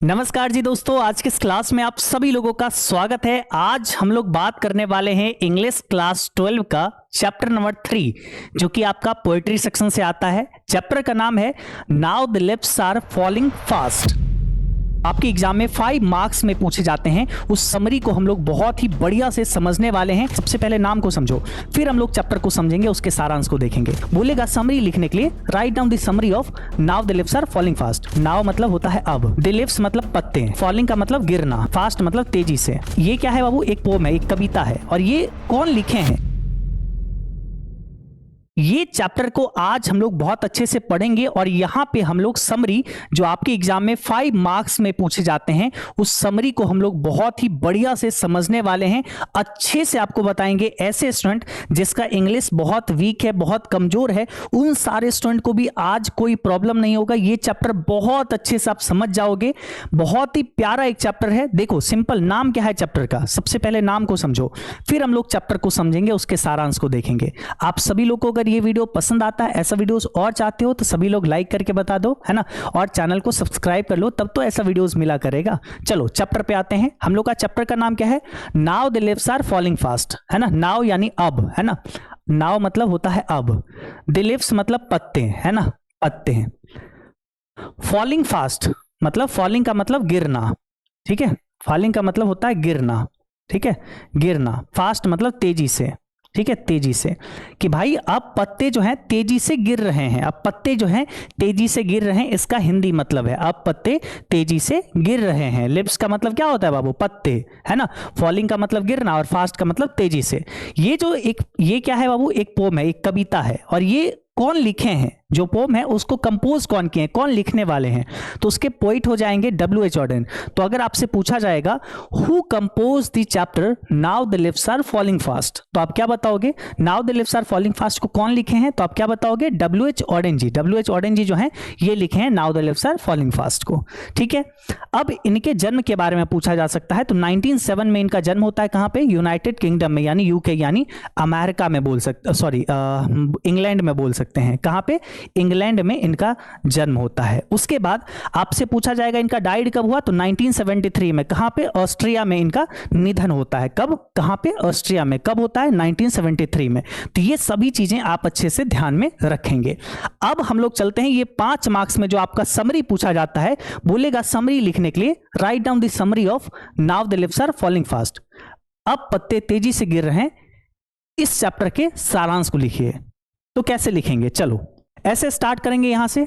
नमस्कार जी दोस्तों, आज के इस क्लास में आप सभी लोगों का स्वागत है। आज हम लोग बात करने वाले हैं इंग्लिश क्लास 12 का चैप्टर नंबर 3, जो कि आपका पोएट्री सेक्शन से आता है। चैप्टर का नाम है now the lips are falling fast. आपके एग्जाम में 5 मार्क्स में पूछे जाते हैं। उस समरी को हम लोग बहुत ही बढ़िया से समझने वाले हैं। सबसे पहले नाम को समझो, फिर हम लोग चैप्टर को समझेंगे, उसके सारांश को देखेंगे। बोलेगा समरी लिखने के लिए write down the summary of now the lips are falling fast. Now मतलब होता है अब, द लिप्स मतलब पत्ते, फॉलिंग का मतलब गिरना, फास्ट मतलब तेजी से। ये क्या है बाबू? एक पोम है, एक कविता है। और ये कौन लिखे हैं? ये चैप्टर को आज हम लोग बहुत अच्छे से पढ़ेंगे और यहाँ पे हम लोग समरी, जो आपके एग्जाम में 5 मार्क्स में पूछे जाते हैं, उस समरी को हम लोग बहुत ही बढ़िया से समझने वाले हैं। अच्छे से आपको बताएंगे। ऐसे स्टूडेंट जिसका इंग्लिश बहुत वीक है, बहुत कमजोर है, उन सारे स्टूडेंट को भी आज कोई प्रॉब्लम नहीं होगा। ये चैप्टर बहुत अच्छे से आप समझ जाओगे। बहुत ही प्यारा एक चैप्टर है। देखो सिंपल, नाम क्या है चैप्टर का? सबसे पहले नाम को समझो, फिर हम लोग चैप्टर को समझेंगे, उसके सारांश को देखेंगे। आप सभी लोग को अगर ये वीडियो पसंद आता है, ऐसा वीडियोस और चाहते हो, तो सभी लोग लाइक करके बता दो, है ना। और चैनल को सब्सक्राइब कर लो, तब तो ऐसा वीडियोस मिला करेगा। चलो चैप्टर पे आते हैं। हम लोग का चैप्टर का नाम क्या है? Now the lips are falling fast, है ना। नाउ यानी अब, है ना। नाउ मतलब होता है अब, द लिप्स मतलब पत्ते, है ना, पत्ते। फॉलिंग फास्ट मतलब, फॉलिंग का मतलब गिरना, ठीक है। फॉलिंग का मतलब होता है गिरना, ठीक है, गिरना। फास्ट मतलब तेजी से, ठीक है, तेजी से। कि भाई अब पत्ते जो हैं तेजी से गिर रहे हैं। अब पत्ते जो हैं तेजी से गिर रहे हैं, इसका हिंदी मतलब है अब पत्ते तेजी से गिर रहे हैं। लिप्स का मतलब क्या होता है बाबू? पत्ते, है ना। फॉलिंग का मतलब गिरना और फास्ट का मतलब तेजी से। ये क्या है बाबू? एक पोम है, एक कविता है। और ये कौन लिखे हैं? जो पोम है उसको कंपोज कौन किए हैं, कौन लिखने वाले हैं? तो उसके पोइट हो जाएंगे W.H. ऑडेन। तो अगर आपसे पूछा जाएगा who compose the chapter now the lips are falling fast, तो आप क्या बताओगे? Now the lips are falling fast को कौन लिखे हैं? तो आप क्या बताओगे? W.H. ऑडेन जी। W.H. ऑडेन जी जो हैं ये लिखे हैं now the lips are falling fast को, ठीक है। अब इनके जन्म के बारे में पूछा जा सकता है। तो 1907 में इनका जन्म होता है। कहां पे? यूनाइटेड किंगडम में, यानी यूके, यानी अमेरिका में बोल सकते, सॉरी इंग्लैंड में बोल सकते हैं। कहां पे? इंग्लैंड में इनका जन्म होता है। उसके बाद आपसे पूछा जाएगा इनका डाइड कब हुआ? तो 1973 में। कहां पे? ऑस्ट्रिया में इनका निधन होता है। कब? कहां पे? ऑस्ट्रिया में। कब होता है? 1973 में। तो ये सभी चीजें आप अच्छे से ध्यान में रखेंगे। अब हम लोग चलते हैं, ये 5 मार्क्स में जो आपका समरी पूछा जाता है, बोलेगा समरी लिखने के लिए write down the summary of now the lips are falling fast. अब पत्ते तेजी से गिर रहे हैं, इस चैप्टर के सारांश को लिखिए। तो कैसे लिखेंगे? चलो ऐसे स्टार्ट करेंगे यहां से।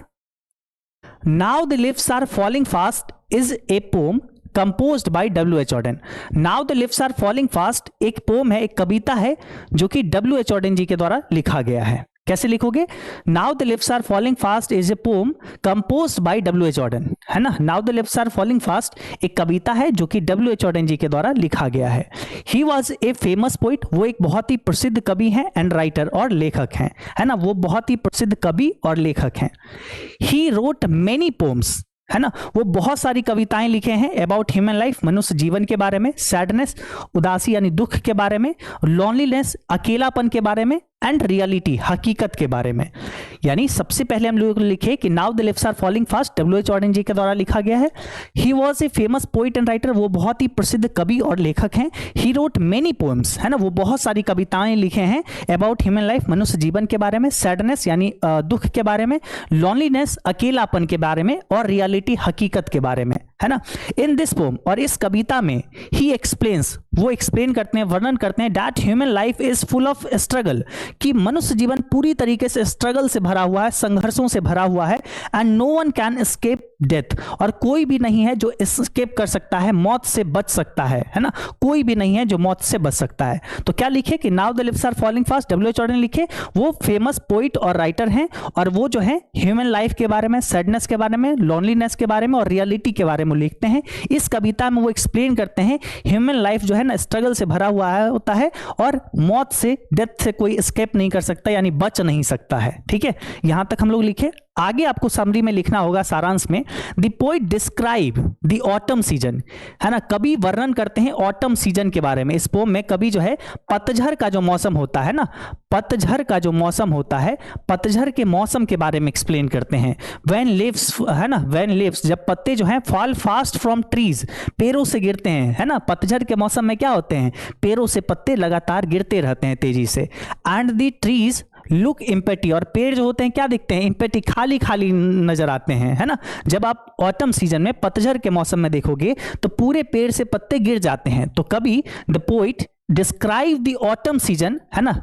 Now the lips are falling fast is a poem composed by W.H. Auden. Now the lips are falling fast एक पोम है, एक कविता है, जो कि W.H. ऑडेन जी के द्वारा लिखा गया है। कैसे लिखोगे? Now the lips are falling fast is a poem composed by W.H. Auden, है ना। Now the lips are falling fast एक कविता है जो कि W.H. ऑडेन जी के द्वारा लिखा गया है। He was a famous poet, वो एक बहुत ही प्रसिद्ध कवि हैं, एंड राइटर और लेखक हैं, है ना। वो बहुत ही प्रसिद्ध कवि और लेखक हैं। ही रोट मेनी पोम्स, है ना। वो बहुत सारी कविताएं लिखे हैं अबाउट ह्यूमन लाइफ, मनुष्य जीवन के बारे में, सैडनेस उदासी यानी दुख के बारे में, लोनलीनेस अकेलापन के बारे में, एंड रियलिटी हकीकत के बारे में। यानी सबसे पहले हम लोग लिखे कि now the lips are falling fast W.H. Auden ji के द्वारा लिखा गया है। He was a famous poet and writer, वो बहुत ही प्रसिद्ध कवि और लेखक हैं। ही रोट मेनी पोएम्स, है ना, वो बहुत सारी कविताएं लिखे हैं अबाउट ह्यूमन लाइफ, मनुष्य जीवन के बारे में, सैडनेस यानी दुख के बारे में, लोनलीनेस अकेलापन के बारे में, और रियलिटी हकीकत के बारे में, है ना। इन दिस पोम, और इस कविता में ही एक्सप्लेन्स, वो एक्सप्लेन करते हैं, वर्णन करते हैं, that human life is full of struggle, कि मनुष्य जीवन पूरी तरीके से स्ट्रगल से भरा हुआ है, संघर्षों से भरा हुआ है, and no one can escape death, और कोई भी नहीं है जो एस्केप कर सकता है, मौत से बच सकता है ना। कोई भी नहीं है जो मौत से बच सकता है। तो क्या लिखे कि now the lips are falling fast W.H. Auden लिखे। वो फेमस पोइट और राइटर हैं, और वो जो है ह्यूमन लाइफ के बारे में, सैडनेस के बारे में, लोनलीनेस के बारे में और रियलिटी के बारे में लिखते हैं। इस कविता में वो एक्सप्लेन करते हैं ह्यूमन लाइफ जो है ना स्ट्रगल से भरा हुआ है, होता है, और मौत से, डेथ से कोई एस्केप नहीं कर सकता, यानी बच नहीं सकता है। ठीक है, यहां तक हम लोग लिखे। आगे आपको समरी में लिखना होगा सारांश में, the poet describe the autumn season, है ना, कवि वर्णन करते हैं ऑटम सीजन के बारे में। इस पोम में कवि जो है पतझड़ का जो मौसम होता है ना, पतझड़ का जो मौसम होता है, पतझड़ के मौसम के बारे में एक्सप्लेन करते हैं। व्हेन लीव्स, है ना, व्हेन लीव्स, जब पत्ते जो हैं फॉल फास्ट फ्रॉम ट्रीज, पेड़ों से गिरते हैं, है ना, पतझड़ के मौसम में क्या होते हैं, पेड़ों से पत्ते लगातार गिरते रहते हैं तेजी से। And the trees look empty, और पेड़ जो होते हैं क्या दिखते हैं, इम्पेटी, खाली खाली नजर आते हैं, है ना। जब आप ऑटम सीजन में, पतझड़ के मौसम में देखोगे तो पूरे पेड़ से पत्ते गिर जाते हैं। तो कभी the poet describe the autumn season, है ना,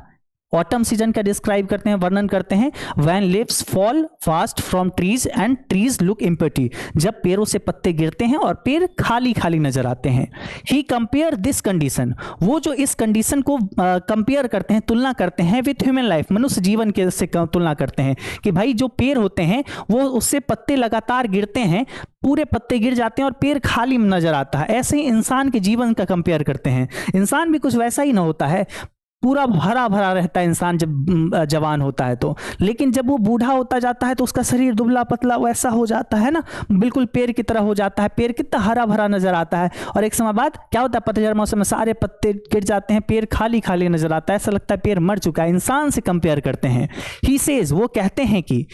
ऑटम सीजन का डिस्क्राइब करते हैं, वर्णन करते हैं। When leaves fall fast from trees and trees look empty, जब पेड़ों से पत्ते गिरते हैं और पेड़ खाली खाली नजर आते हैं। ही कंपेयर दिस कंडीशन, वो जो इस कंडीशन को कंपेयर करते हैं, तुलना करते हैं विथ ह्यूमन लाइफ, मनुष्य जीवन के से तुलना करते हैं कि भाई जो पेड़ होते हैं वो उससे पत्ते लगातार गिरते हैं, पूरे पत्ते गिर जाते हैं और पेड़ खाली नजर आता है। ऐसे ही इंसान के जीवन का कंपेयर करते हैं। इंसान भी कुछ वैसा ही ना होता है, पूरा भरा भरा रहता है इंसान जब जवान होता है तो, लेकिन जब वो बूढ़ा होता जाता है तो उसका शरीर दुबला पतला वैसा हो जाता है ना, बिल्कुल पेड़ की तरह हो जाता है। पेड़ कितना हरा भरा नजर आता है और एक समय बाद क्या होता है, पतझड़ मौसम में सारे पत्ते गिर जाते हैं, पेड़ खाली खाली नजर आता है, ऐसा लगता है पेड़ मर चुका है। इंसान से कंपेयर करते हैं। ही सेज, वो कहते हैं कि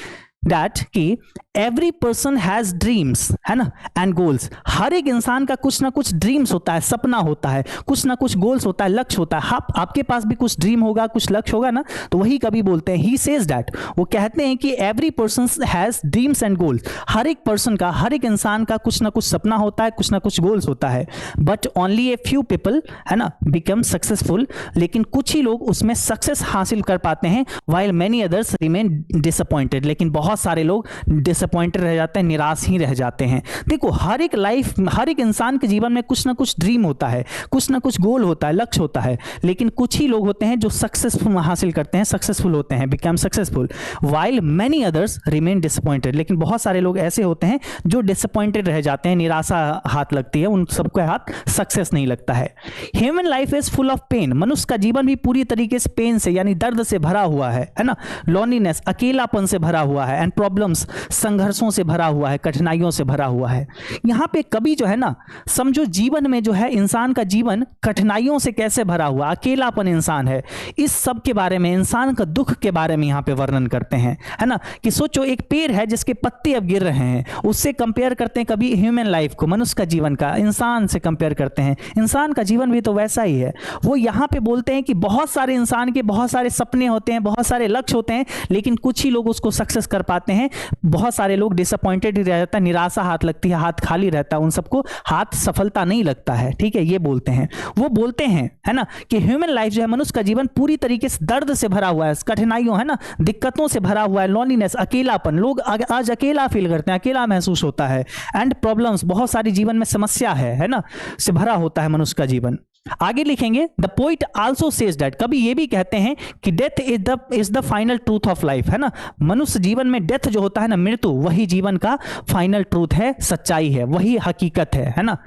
दैट कि एवरी पर्सन हैज ड्रीम्स, है ना, एंड गोल्स, हर एक इंसान का कुछ ना कुछ ड्रीम्स होता है, सपना होता है, कुछ ना कुछ गोल्स होता है, लक्ष्य होता है। आपके पास भी कुछ ड्रीम होगा, कुछ लक्ष्य होगा ना, तो वही कभी बोलते हैं। ही सेज दैट, वो कहते हैं कि every person has dreams and goals, हर एक पर्सन का, हर एक इंसान का कुछ ना कुछ सपना होता है, कुछ ना कुछ गोल्स होता है। But only a few people, है ना, बिकम सक्सेसफुल, लेकिन कुछ ही लोग उसमें सक्सेस हासिल कर पाते हैं। While many others remain disappointed, लेकिन बहुत सारे लोग डिसअपॉइंटेड रह जाते हैं, निराश ही रह जाते हैं। देखो, हर एक लाइफ, हर एक इंसान के जीवन में कुछ ना कुछ ड्रीम होता है, कुछ ना कुछ गोल होता है, लक्ष्य होता है, लेकिन कुछ ही लोग होते हैं जो सक्सेसफुल हासिल करते हैं, सक्सेसफुल होते हैं, become successful. While many others remain disappointed, लेकिन बहुत सारे लोग ऐसे होते हैं जो डिसअपॉइंटेड रह जाते हैं, निराशा हाथ लगती है, उन सबको हाथ सक्सेस नहीं लगता है। Human life is full of pain, मनुष्य का जीवन भी पूरी तरीके से पेन से, यानी दर्द से भरा हुआ है ना, लॉनलीनेस, अकेलापन से भरा हुआ है, एंड प्रॉब्लम्स, संघर्षों से भरा हुआ है, कठिनाइयों से भरा हुआ है। यहां पे कवि जो है ना, समझो जीवन में जो है इंसान का जीवन कठिनाइयों से कैसे भरा हुआ, अकेलापन इंसान है, इस सब के बारे में, इंसान का दुख के बारे में यहां पे वर्णन करते हैं, है ना। कि सोचो एक पेड़ है जिसके पत्ते अब गिर रहे हैं, उससे कंपेयर करते हैं कभी ह्यूमन लाइफ को, मनुष्य का जीवन का इंसान से कंपेयर करते हैं। इंसान का जीवन भी तो वैसा ही है। वो यहां पे बोलते हैं कि बहुत सारे इंसान के बहुत सारे सपने होते हैं, बहुत सारे लक्ष्य होते हैं, लेकिन कुछ ही लोग उसको सक्सेस कर पाते हैं, बहुत सारे लोग डिसअपॉइंटेड ही रह जाता है, निराशा हाथ लगती है, हाथ खाली रहता है, उन सबको हाथ सफलता नहीं लगता है। ठीक है, ये बोलते हैं। वो बोलते हैं, है ना, कि ह्यूमन लाइफ जो है, मनुष्य का जीवन पूरी तरीके से दर्द से भरा हुआ है, कठिनाइयों, है ना, दिक्कतों से भरा हुआ है, लॉनलीनेस, अकेलापन, लोग आज अकेला फील करते हैं, अकेला महसूस होता है, एंड प्रॉब्लम्स, बहुत सारी जीवन में समस्या है ना, से भरा होता है मनुष्य का जीवन। आगे लिखेंगे, the poet also says that, कभी ये भी कहते हैं कि death is the final truth of life, है ना, मनुष्य जीवन में डेथ जो होता है ना, मृत्यु, वही जीवन का फाइनल ट्रूथ है, सच्चाई है, वही हकीकत है ना,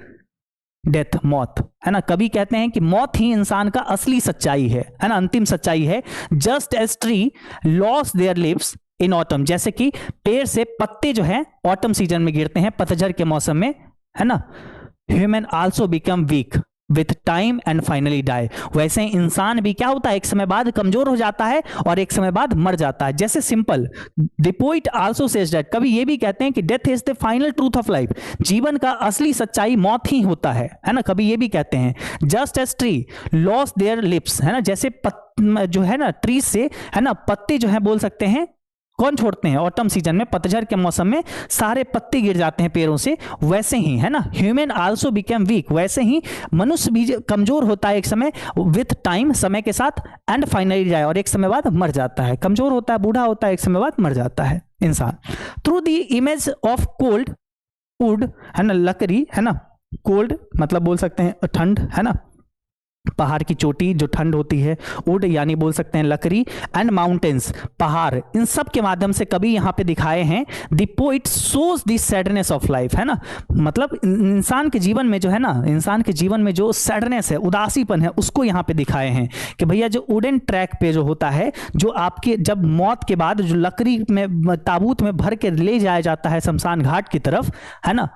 डेथ, मौत, है ना। कभी कहते हैं कि मौत ही इंसान का असली सच्चाई है ना, अंतिम सच्चाई है। Just as tree lose their leaves in autumn, जैसे कि पेड़ से पत्ते जो है ऑटम सीजन में गिरते हैं, पतझड़ के मौसम में, है ना, human also become weak with time and finally die, वैसे इंसान भी क्या होता है, एक समय बाद कमजोर हो जाता है और एक समय बाद मर जाता है। जैसे simple, the poet also says that, कभी ये भी कहते हैं कि death is the final truth of life, जीवन का असली सच्चाई मौत ही होता है ना, कभी ये भी कहते हैं। Just as tree lose their leaves, है ना, जैसे जो है ना, ट्री से, है ना, पत्ते जो है बोल सकते हैं, कौन छोड़ते हैं, ऑटम सीजन में, पतझड़ के मौसम में सारे पत्ते गिर जाते हैं पेड़ों से, वैसे ही, है ना, ह्यूमन आल्सो बिकम वीक, वैसे ही मनुष्य भी कमजोर होता है एक समय, विथ टाइम, समय के साथ, एंड फाइनली जाए, और एक समय बाद मर जाता है, कमजोर होता है, बूढ़ा होता है, एक समय बाद मर जाता है इंसान। Through the image of cold would, है ना, लकड़ी, है ना, कोल्ड मतलब बोल सकते हैं ठंड, है ना, पहाड़ की चोटी जो ठंड होती है, वुड यानी बोल सकते हैं लकड़ी, एंड माउंटेन्स पहाड़, इन सब के माध्यम से कवि यहाँ पे दिखाए हैं the poet shows the sadness of life, है ना, मतलब इंसान के जीवन में जो है ना, इंसान के जीवन में जो सैडनेस है, उदासीपन है, उसको यहाँ पे दिखाए हैं कि भैया जो वुडन ट्रैक पे जो होता है, जो आपके जब मौत के बाद जो लकड़ी में ताबूत में भर के ले जाया जाता है शमशान घाट की तरफ, है ना,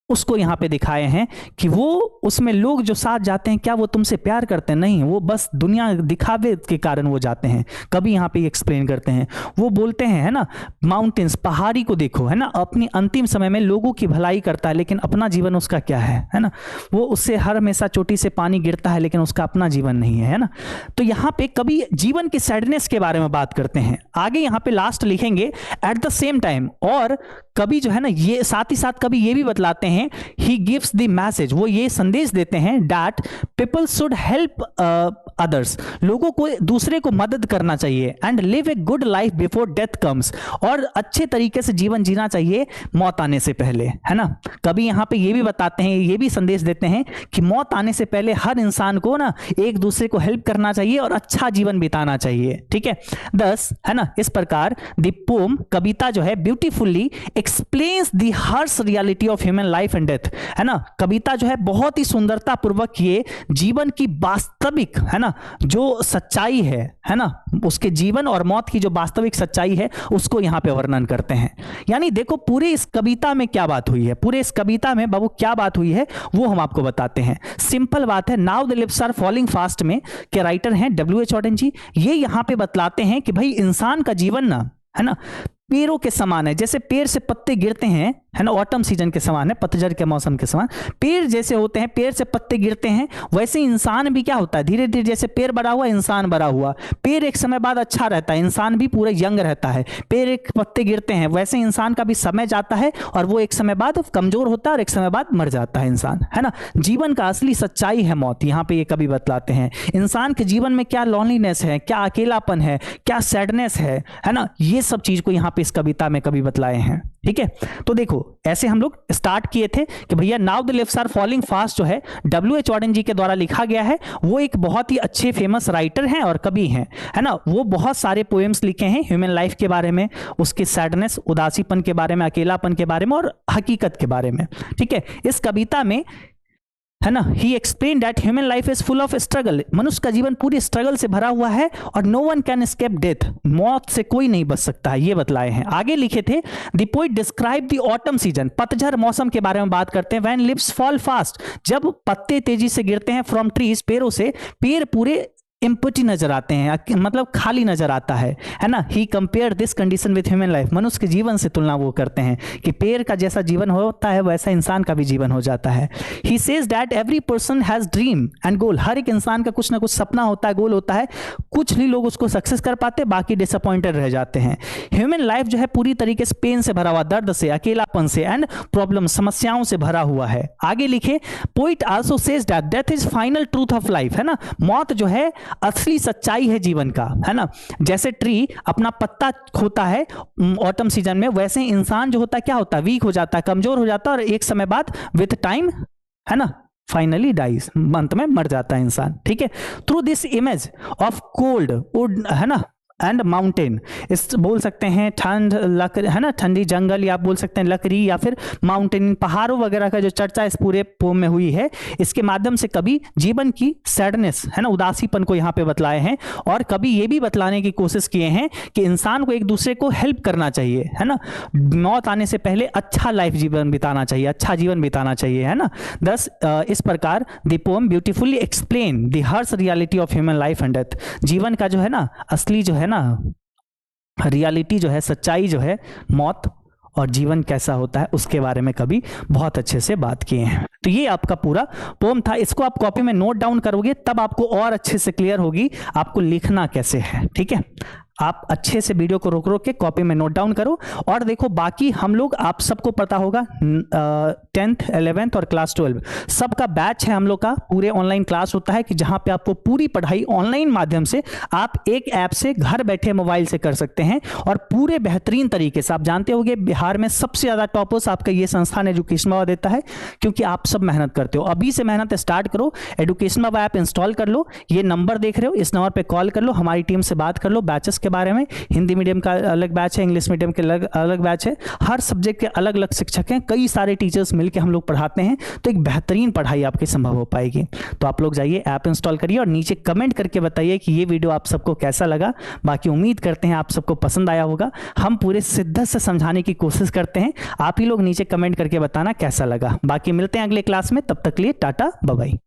उसको यहाँ पे दिखाए हैं कि वो उसमें लोग जो साथ जाते हैं, क्या वो तुमसे प्यार करते हैं? नहीं, वो बस दुनिया दिखावे के कारण वो जाते हैं। कभी यहाँ पे एक्सप्लेन करते हैं, वो बोलते हैं, है ना, माउंटेन्स पहाड़ी को देखो, है ना, अपनी अंतिम समय में लोगों की भलाई करता है, लेकिन अपना जीवन उसका क्या है ना, वो उससे हर हमेशा चोटी से पानी गिरता है, लेकिन उसका अपना जीवन नहीं है ना। तो यहाँ पे कभी जीवन की सैडनेस के बारे में बात करते हैं। आगे यहाँ पे लास्ट लिखेंगे एट द सेम टाइम, और कभी जो है ना, ये साथ ही साथ कभी ये भी बतलाते हैं, he gives the message, वो ये संदेश देते हैं that people should help others, लोगों को दूसरे को मदद करना चाहिए, and live a good life before death comes, और अच्छे तरीके से जीवन जीना चाहिए मौत आने से पहले, है ना। कभी यहाँ पे ये भी बताते हैं, ये भी संदेश देते हैं कि मौत आने से पहले हर इंसान को ना एक दूसरे को हेल्प करना चाहिए और अच्छा जीवन बिताना चाहिए, ठीक है। 10, है ना, इस प्रकार द पोम, कविता जो है, beautifully explains the harsh reality of human life and death, है ना, कविता जो है बहुत ही सुंदरता पूर्वक ये जीवन की वास्तविक, है ना, जो सच्चाई है ना, उसके जीवन और मौत की जो वास्तविक सच्चाई है उसको यहाँ पे वर्णन करते हैं। यानी देखो पूरे इस कविता में क्या बात हुई है, पूरे इस कविता में बाबू क्या बात हुई है वो हम आपको बताते हैं। सिंपल बात है, now the lips are falling fast में के राइटर हैं W.H. ऑडेन जी, ये यहाँ पे बतलाते हैं कि भाई इंसान का जीवन ना, है ना, पेड़ों के समान है, जैसे पेड़ से पत्ते गिरते हैं, है ना, ऑटम सीजन के समान है, पतझड़ के मौसम के समान पेड़ जैसे होते हैं, पेड़ से पत्ते गिरते हैं, वैसे इंसान भी क्या होता है, धीरे धीरे जैसे पेड़ बड़ा हुआ इंसान बड़ा हुआ, पेड़ एक समय बाद अच्छा रहता है, इंसान भी पूरे यंग रहता है, पेड़ एक पत्ते गिरते हैं, वैसे इंसान का भी समय जाता है और वो एक समय बाद कमजोर होता है और एक समय बाद मर जाता है इंसान, है ना। जीवन का असली सच्चाई है मौत, यहाँ पे ये कभी बतलाते हैं। इंसान के जीवन में क्या लॉनलीनेस है, क्या अकेलापन है, क्या सैडनेस है ना, ये सब चीज को यहाँ पे इस कविता में कभी बतलाए हैं, ठीक है। तो देखो ऐसे हम लोग स्टार्ट किए थे कि भैया now the leaves are falling fast जो है W.H. ऑडेन जी के द्वारा लिखा गया है, वो एक बहुत ही अच्छे फेमस राइटर हैं और कवि हैं, है ना। वो बहुत सारे पोएम्स लिखे हैं ह्यूमन लाइफ के बारे में, उसके सैडनेस, उदासीपन के बारे में, अकेलापन के बारे में और हकीकत के बारे में, ठीक है। इस कविता में, है ना, he explain that human life is full of struggle, मनुष्य का जीवन पूरी स्ट्रगल से भरा हुआ है और no one can escape death, मौत से कोई नहीं बच सकता है, ये बतलाए हैं। आगे लिखे थे the poet describe the autumn season, पतझड़ मौसम के बारे में बात करते हैं, व्हेन लिव्स फॉल फास्ट, जब पत्ते तेजी से गिरते हैं फ्रॉम ट्रीज, पेड़ों से, पेड़ पूरे एम्प्टी नजर आते हैं, मतलब खाली नजर आता है ना। He compare this condition with human life, मनुष्य के जीवन से तुलना वो करते हैं कि पेड़ का जैसा जीवन होता है वैसा इंसान का भी जीवन हो जाता है। He says that every person has dream and goal, हर एक इंसान का कुछ ना कुछ सपना होता है, गोल होता है, कुछ ही लोग उसको सक्सेस कर पाते, बाकी डिसअपॉइंटेड रह जाते हैं। ह्यूमन लाइफ जो है पूरी तरीके से पेन से भरा हुआ, दर्द से, अकेलापन से एंड प्रॉब्लम, समस्याओं से भरा हुआ है। आगे लिखे poet also says that death is final truth of life, है ना, मौत जो है असली सच्चाई है जीवन का, है ना। जैसे ट्री अपना पत्ता खोता है ऑटम सीजन में, वैसे इंसान जो होता है क्या होता है, वीक हो जाता है, कमजोर हो जाता है और एक समय बाद विथ टाइम, है ना, फाइनली डाइज, अंत में मर जाता है इंसान, ठीक है। Through this image of cold would, है ना, एंड माउंटेन, इस बोल सकते हैं ठंड, लकड़ी, है ना, ठंडी जंगल, या आप बोल सकते हैं लकड़ी, या फिर माउंटेन, पहाड़ों वगैरह का जो चर्चा इस पूरे पोम में हुई है, इसके माध्यम से कभी जीवन की सैडनेस, है ना, उदासीपन को यहाँ पे बतलाए हैं और कभी ये भी बतलाने की कोशिश किए हैं कि इंसान को एक दूसरे को हेल्प करना चाहिए, है ना, मौत आने से पहले अच्छा लाइफ जीवन बिताना चाहिए, अच्छा जीवन बिताना चाहिए, है ना। दस इस प्रकार the pome beautifully explain the harsh reality of human life and death, जीवन का जो है ना असली जो है ना रियलिटी जो है, सच्चाई जो है, मौत और जीवन कैसा होता है उसके बारे में कभी बहुत अच्छे से बात किए हैं। तो ये आपका पूरा पोम था, इसको आप कॉपी में नोट डाउन करोगे तब आपको और अच्छे से क्लियर होगी आपको लिखना कैसे है, ठीक है। आप अच्छे से वीडियो को रोक रोक के कॉपी में नोट डाउन करो। और देखो बाकी हम लोग, आप सबको पता होगा 10th 11th और क्लास 12 सबका बैच है हम लोग का, पूरे ऑनलाइन क्लास होता है कि जहां पे आपको पूरी पढ़ाई ऑनलाइन माध्यम से आप एक ऐप से घर बैठे मोबाइल से कर सकते हैं और पूरे बेहतरीन तरीके से। आप जानते होंगे बिहार में सबसे ज़्यादा टॉपर्स आपका ये संस्थान एजुकेशन बाबा देता है, क्योंकि आप सब मेहनत करते हो। अभी से मेहनत स्टार्ट करो, एजुकेशन बाबा ऐप इंस्टॉल कर लो, ये नंबर देख रहे हो इस नंबर पर कॉल कर लो, हमारी टीम से बात कर लो बैचेस के बारे में। हिंदी मीडियम का अलग बैच है, इंग्लिश मीडियम के अलग बैच है, हर सब्जेक्ट के अलग अलग शिक्षक हैं, कई सारे टीचर्स मिलकर हम लोग पढ़ाते हैं, तो एक बेहतरीन पढ़ाई आपकी संभव हो पाएगी। तो आप लोग जाइए ऐप इंस्टॉल करिए और नीचे कमेंट करके बताइए कि ये वीडियो आप सबको कैसा लगा। बाकी उम्मीद करते हैं आप सबको पसंद आया होगा। हम पूरे शिद्दत से समझाने की कोशिश करते हैं, आप ही लोग नीचे कमेंट करके बताना कैसा लगा। बाकी मिलते हैं अगले क्लास में, तब तक के लिए टाटा बाय बाय।